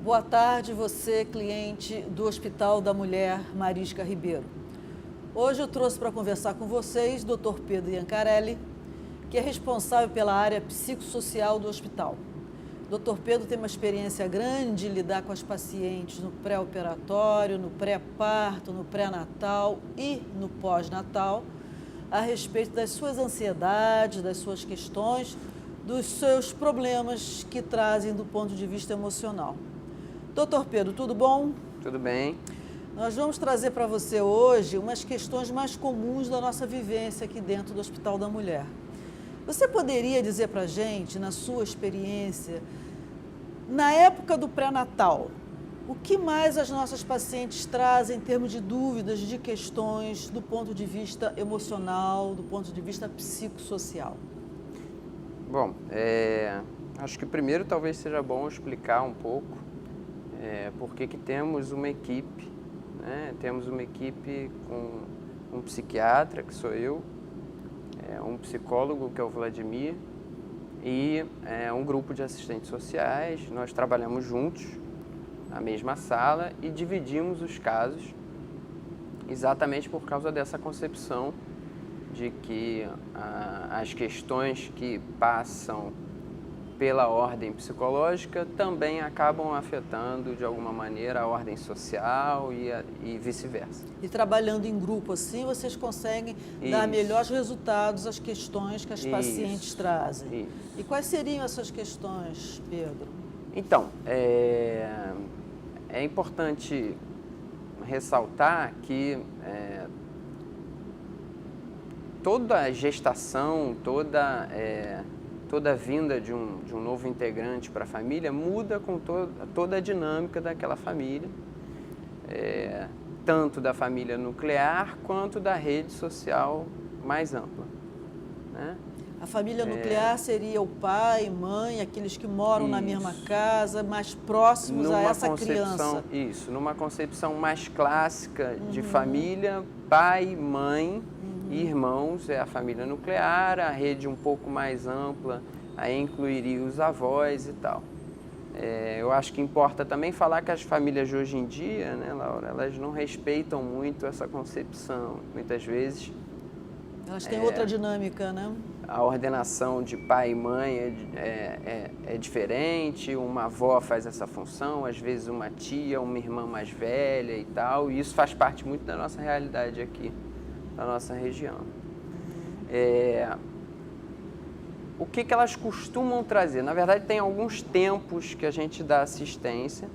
Boa tarde, você, cliente do Hospital da Mulher Marisca Ribeiro. Hoje eu trouxe para conversar com vocês o Dr. Pedro Iancarelli, que é responsável pela área psicossocial do hospital. O Dr. Pedro tem uma experiência grande em lidar com as pacientes no pré-operatório, no pré-parto, no pré-natal e no pós-natal, a respeito das suas ansiedades, das suas questões, dos seus problemas que trazem do ponto de vista emocional. Dr. Pedro, tudo bom? Tudo bem. Nós vamos trazer para você hoje umas questões mais comuns da nossa vivência aqui dentro do Hospital da Mulher. Você poderia dizer para a gente, na sua experiência, na época do pré-natal, o que mais as nossas pacientes trazem em termos de dúvidas, de questões, do ponto de vista emocional, do ponto de vista psicossocial? Bom, acho que primeiro talvez seja bom explicar um pouco por que temos uma equipe, né? Temos uma equipe com um psiquiatra, que sou eu, um psicólogo, que é o Vladimir, e um grupo de assistentes sociais. Nós trabalhamos juntos na mesma sala e dividimos os casos exatamente por causa dessa concepção de que as questões que passam pela ordem psicológica também acabam afetando de alguma maneira a ordem social e vice-versa. E trabalhando em grupo assim, vocês conseguem dar melhores resultados às questões que as pacientes trazem. Isso. E quais seriam essas questões, Pedro? Então, é importante ressaltar que toda a gestação, toda a vinda de um novo integrante para a família muda com toda a dinâmica daquela família, tanto da família nuclear quanto da rede social mais ampla, né? A família nuclear seria o pai, mãe, aqueles que moram na mesma casa, mais próximos a essa criança. Isso, numa concepção mais clássica de família, pai, mãe e irmãos é a família nuclear, a rede um pouco mais ampla, aí incluiria os avós e tal. Eu acho que importa também falar que as famílias de hoje em dia, né, Laura, elas não respeitam muito essa concepção, muitas vezes. Elas têm outra dinâmica, né? A ordenação de pai e mãe é diferente, uma avó faz essa função, às vezes uma tia, uma irmã mais velha e tal, e isso faz parte muito da nossa realidade aqui, da nossa região. O que elas costumam trazer? Na verdade, tem alguns tempos que a gente dá assistência.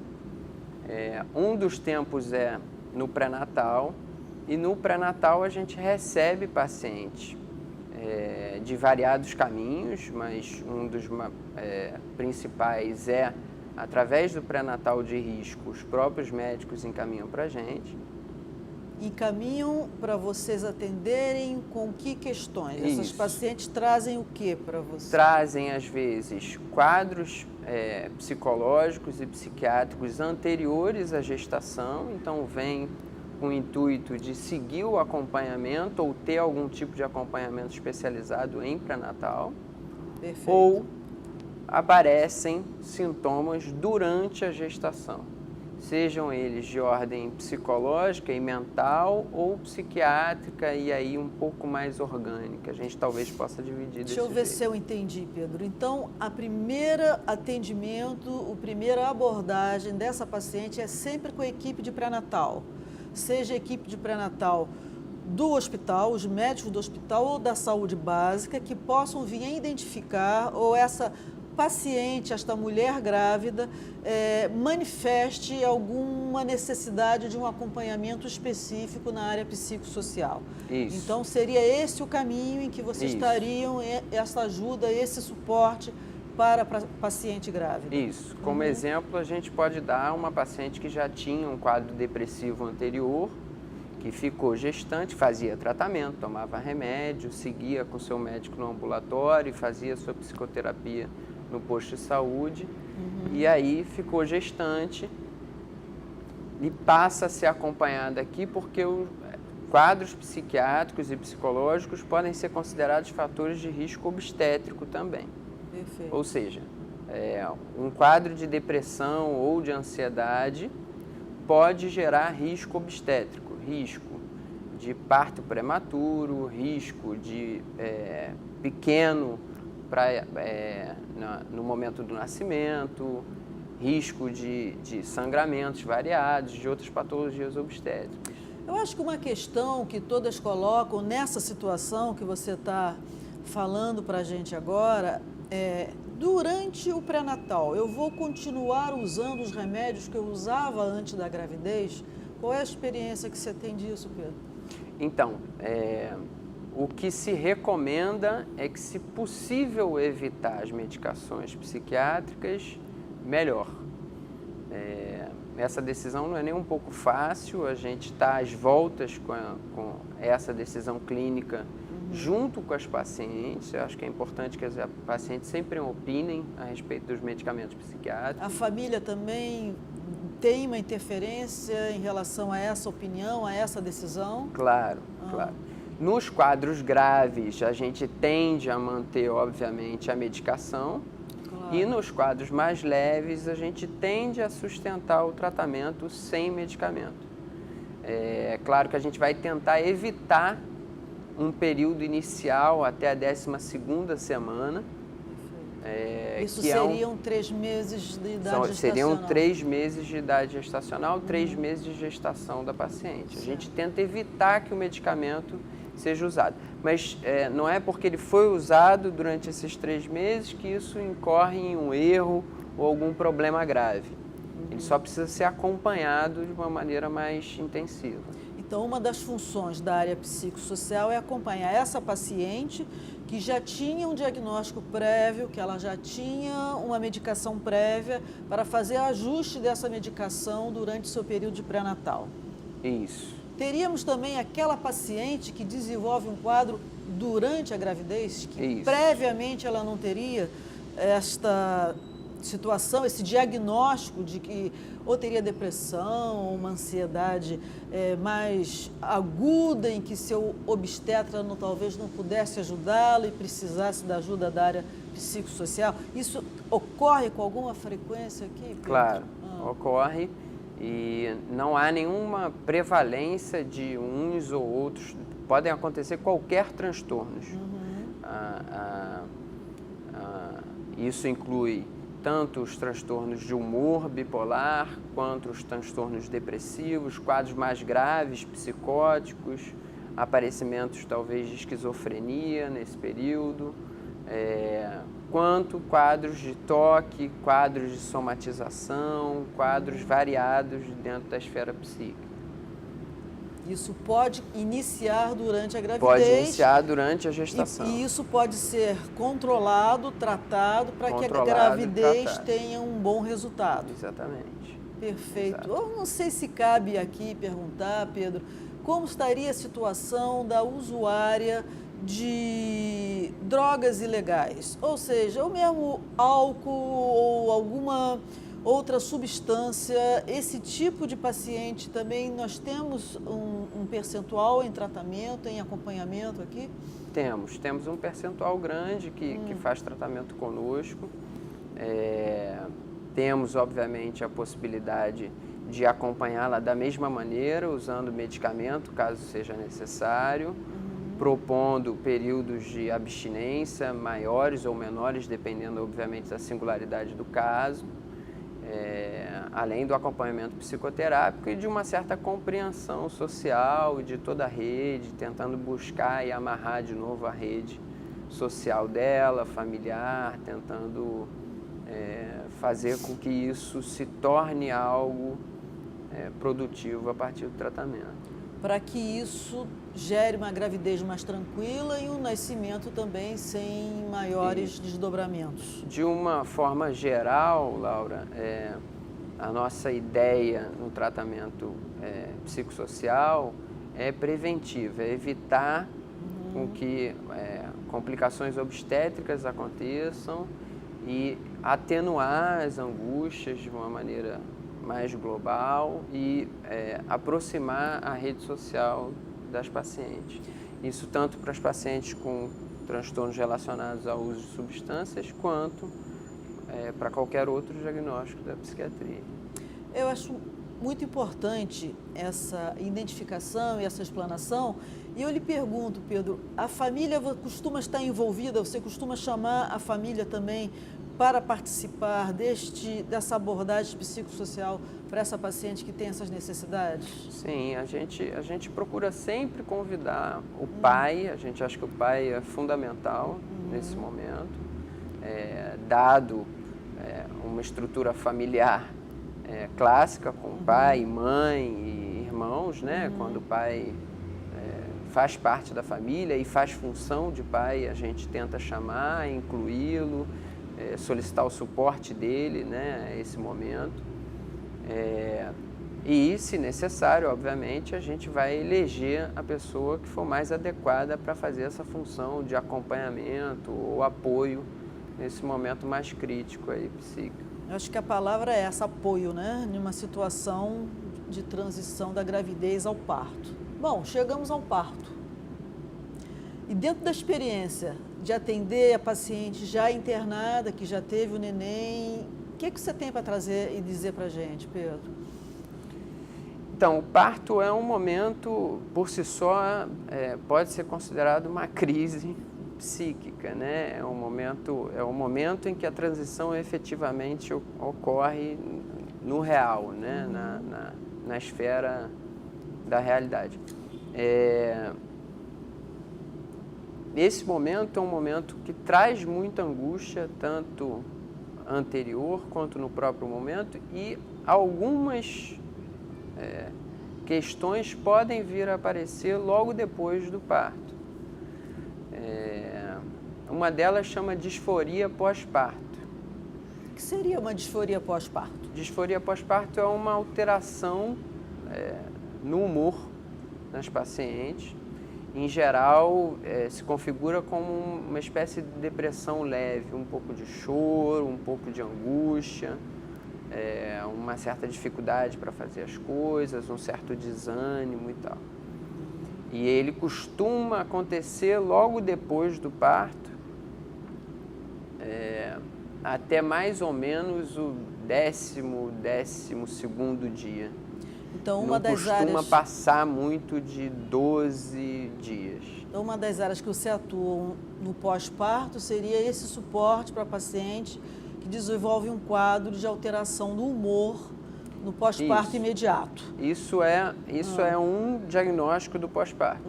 Um dos tempos é no pré-natal, e no pré-natal a gente recebe pacientes de variados caminhos, mas um dos principais é através do pré-natal de risco, os próprios médicos encaminham para a gente. Encaminham para vocês atenderem com que questões? Isso. Essas pacientes trazem o que para vocês? Trazem, às vezes, quadros psicológicos e psiquiátricos anteriores à gestação, então vem com o intuito de seguir o acompanhamento ou ter algum tipo de acompanhamento especializado em pré-natal. Perfeito. Ou aparecem sintomas durante a gestação, sejam eles de ordem psicológica e mental ou psiquiátrica e aí um pouco mais orgânica. A gente talvez possa dividir desse Deixa eu ver jeito. se eu entendi, Pedro. Então, a primeira atendimento, a primeira abordagem dessa paciente é sempre com a equipe de pré-natal. Seja a equipe de pré-natal do hospital, os médicos do hospital ou da saúde básica, que possam vir a identificar ou essa paciente, esta mulher grávida, manifeste alguma necessidade de um acompanhamento específico na área psicossocial. Isso. Então, seria esse o caminho em que vocês estariam, essa ajuda, esse suporte para a paciente grávida. Isso. Como exemplo, a gente pode dar uma paciente que já tinha um quadro depressivo anterior, que ficou gestante, fazia tratamento, tomava remédio, seguia com seu médico no ambulatório, fazia sua psicoterapia no posto de saúde, e aí ficou gestante e passa a ser acompanhada aqui porque os quadros psiquiátricos e psicológicos podem ser considerados fatores de risco obstétrico também. Perfeito. Ou seja, Um quadro de depressão ou de ansiedade pode gerar risco obstétrico, risco de parto prematuro, risco de pequeno no momento do nascimento, risco de sangramentos variados, de outras patologias obstétricas. Eu acho que uma questão que todas colocam nessa situação que você está falando para a gente agora é: durante o pré-natal, eu vou continuar usando os remédios que eu usava antes da gravidez? Qual é a experiência que você tem disso, Pedro? Então, o que se recomenda é que, se possível evitar as medicações psiquiátricas, melhor. Essa decisão não é nem um pouco fácil, a gente está às voltas com essa decisão clínica junto com as pacientes. Eu acho que é importante que as pacientes sempre opinem a respeito dos medicamentos psiquiátricos. A família também tem uma interferência em relação a essa opinião, a essa decisão? Claro, claro. Nos quadros graves, a gente tende a manter, obviamente, a medicação. Claro. E nos quadros mais leves, a gente tende a sustentar o tratamento sem medicamento. É claro que a gente vai tentar evitar um período inicial até a 12ª semana. Isso seriam 3 meses de idade gestacional? Seriam 3 meses de idade gestacional, 3 meses de gestação da paciente. A gente tenta evitar que o medicamento seja usado. Mas não é porque ele foi usado durante esses 3 meses que isso incorre em um erro ou algum problema grave. Ele só precisa ser acompanhado de uma maneira mais intensiva. Então, uma das funções da área psicossocial é acompanhar essa paciente que já tinha um diagnóstico prévio, que ela já tinha uma medicação prévia, para fazer ajuste dessa medicação durante o seu período de pré-natal. Isso. Teríamos também aquela paciente que desenvolve um quadro durante a gravidez, que Isso. previamente ela não teria esta situação, esse diagnóstico de que ou teria depressão, ou uma ansiedade mais aguda, em que seu obstetra talvez não pudesse ajudá-lo e precisasse da ajuda da área psicossocial. Isso ocorre com alguma frequência aqui, Pedro? Claro, ocorre, e não há nenhuma prevalência de uns ou outros. Podem acontecer qualquer transtornos. Isso inclui tanto os transtornos de humor bipolar, quanto os transtornos depressivos, quadros mais graves, psicóticos, aparecimentos talvez de esquizofrenia nesse período, quanto quadros de toque, quadros de somatização, quadros variados dentro da esfera psíquica. Isso pode iniciar durante a gravidez. Pode iniciar durante a gestação. E isso pode ser controlado, tratado, para que a gravidez tenha um bom resultado. Exatamente. Perfeito. Exato. Eu não sei se cabe aqui perguntar, Pedro, como estaria a situação da usuária de drogas ilegais? Ou seja, o mesmo álcool ou alguma outra substância, esse tipo de paciente também nós temos um percentual em tratamento, em acompanhamento aqui? Temos um percentual grande que faz tratamento conosco. Temos, obviamente, a possibilidade de acompanhá-la da mesma maneira, usando medicamento, caso seja necessário, propondo períodos de abstinência maiores ou menores, dependendo, obviamente, da singularidade do caso. Além do acompanhamento psicoterápico e de uma certa compreensão social de toda a rede, tentando buscar e amarrar de novo a rede social dela, familiar, tentando fazer com que isso se torne algo produtivo a partir do tratamento. Para que isso gere uma gravidez mais tranquila e um nascimento também sem maiores desdobramentos. De uma forma geral, Laura, a nossa ideia no tratamento psicossocial é preventiva, é evitar com que complicações obstétricas aconteçam e atenuar as angústias de uma maneira mais global e aproximar a rede social das pacientes. Isso tanto para as pacientes com transtornos relacionados ao uso de substâncias, quanto para qualquer outro diagnóstico da psiquiatria. Eu acho muito importante essa identificação e essa explanação. E eu lhe pergunto, Pedro, a família costuma estar envolvida, você costuma chamar a família também para participar dessa abordagem psicossocial para essa paciente que tem essas necessidades? Sim, a gente procura sempre convidar o pai, a gente acha que o pai é fundamental nesse momento, dado uma estrutura familiar clássica, com pai, mãe e irmãos, né? Quando o pai faz parte da família e faz função de pai, a gente tenta chamar, incluí-lo, solicitar o suporte dele, né, esse momento. E, se necessário, obviamente, a gente vai eleger a pessoa que for mais adequada para fazer essa função de acompanhamento ou apoio nesse momento mais crítico aí, psíquico. Eu acho que a palavra é essa, apoio, né? Em uma situação de transição da gravidez ao parto. Bom, chegamos ao parto. E dentro da experiência de atender a paciente já internada, que já teve o neném, o que você tem para trazer e dizer para a gente, Pedro? Então, o parto é um momento, por si só, pode ser considerado uma crise psíquica, né? É um momento em que a transição efetivamente ocorre no real, né? Na esfera da realidade. Esse momento é um momento que traz muita angústia, tanto anterior quanto no próprio momento, e algumas questões podem vir a aparecer logo depois do parto. Uma delas chama disforia pós-parto. O que seria uma disforia pós-parto? Disforia pós-parto é uma alteração no humor nas pacientes. Em geral, se configura como uma espécie de depressão leve, um pouco de choro, um pouco de angústia, uma certa dificuldade para fazer as coisas, um certo desânimo e tal. E ele costuma acontecer logo depois do parto, até mais ou menos o 12º dia. Então, não costuma passar muito de 12 dias. Então, uma das áreas que você atua no pós-parto seria esse suporte para a paciente que desenvolve um quadro de alteração do humor no pós-parto imediato. Isso é um diagnóstico do pós-parto.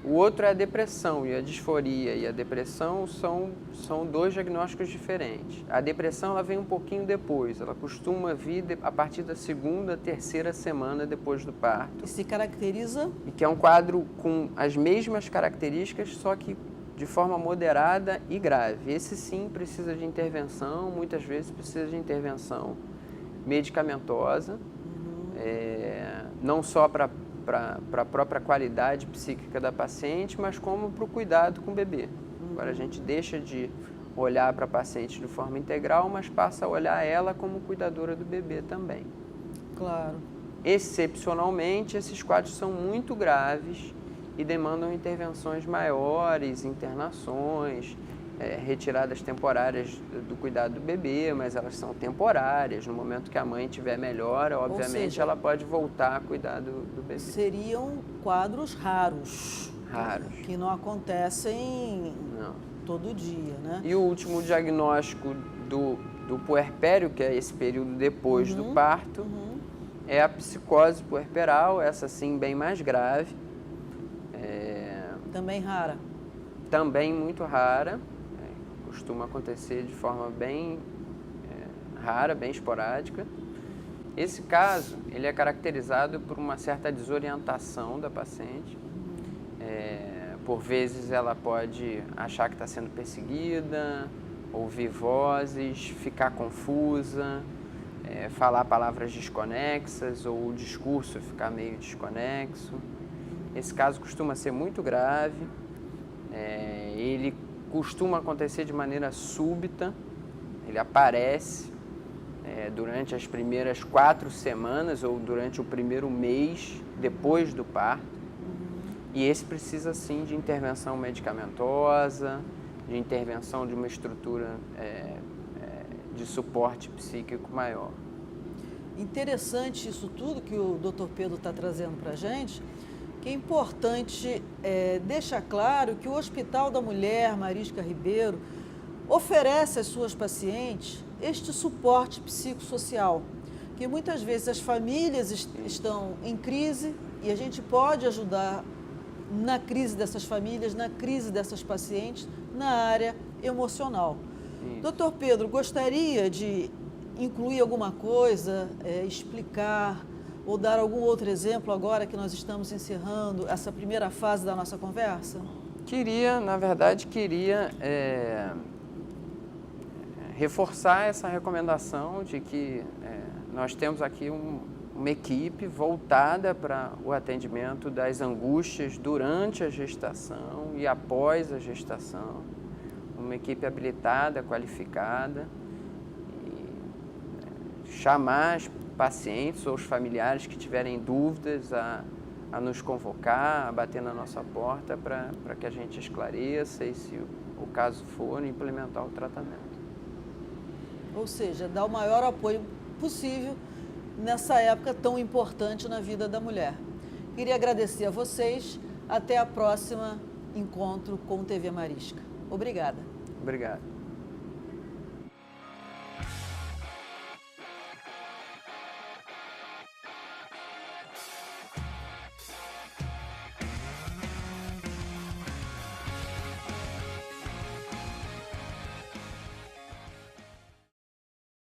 O outro é a depressão, e a disforia e a depressão são dois diagnósticos diferentes. A depressão ela vem um pouquinho depois, ela costuma vir a partir da 2ª, 3ª semana depois do parto. E se caracteriza? E que é um quadro com as mesmas características, só que de forma moderada e grave. Esse sim precisa de intervenção, muitas vezes precisa de intervenção medicamentosa, não só para a própria qualidade psíquica da paciente, mas como para o cuidado com o bebê. Agora a gente deixa de olhar para a paciente de forma integral, mas passa a olhar ela como cuidadora do bebê também. Claro. Excepcionalmente, esses quadros são muito graves e demandam intervenções maiores, internações, retiradas temporárias do cuidado do bebê, mas elas são temporárias. No momento que a mãe estiver melhor, obviamente ela pode voltar a cuidar do bebê. Seriam quadros raros. Raros. Que não acontecem todo dia, né? E o último diagnóstico do puerpério, que é esse período depois do parto, é a psicose puerperal, essa sim bem mais grave. Também rara? Também muito rara. Costuma acontecer de forma bem rara, bem esporádica. Esse caso, ele é caracterizado por uma certa desorientação da paciente. Por vezes ela pode achar que está sendo perseguida, ouvir vozes, ficar confusa, falar palavras desconexas ou o discurso ficar meio desconexo. Esse caso costuma ser muito grave, ele costuma acontecer de maneira súbita, ele aparece durante as primeiras 4 semanas ou durante o primeiro mês depois do parto. E esse precisa sim de intervenção medicamentosa, de intervenção de uma estrutura de de suporte psíquico maior. Interessante isso tudo que o Dr. Pedro está trazendo para a gente, que é importante deixar claro que o Hospital da Mulher Mariska Ribeiro oferece às suas pacientes este suporte psicossocial, que muitas vezes as famílias estão em crise e a gente pode ajudar na crise dessas famílias, na crise dessas pacientes, na área emocional. Doutor Pedro, gostaria de incluir alguma coisa, explicar ou dar algum outro exemplo agora que nós estamos encerrando essa primeira fase da nossa conversa? Na verdade, queria reforçar essa recomendação de que nós temos aqui uma equipe voltada para o atendimento das angústias durante a gestação e após a gestação, uma equipe habilitada, qualificada, e chamar os pacientes ou os familiares que tiverem dúvidas a nos convocar, a bater na nossa porta para que a gente esclareça e, se o caso for, implementar o tratamento. Ou seja, dar o maior apoio possível nessa época tão importante na vida da mulher. Queria agradecer a vocês. Até a próxima encontro com TV Mariska. Obrigada. Obrigado.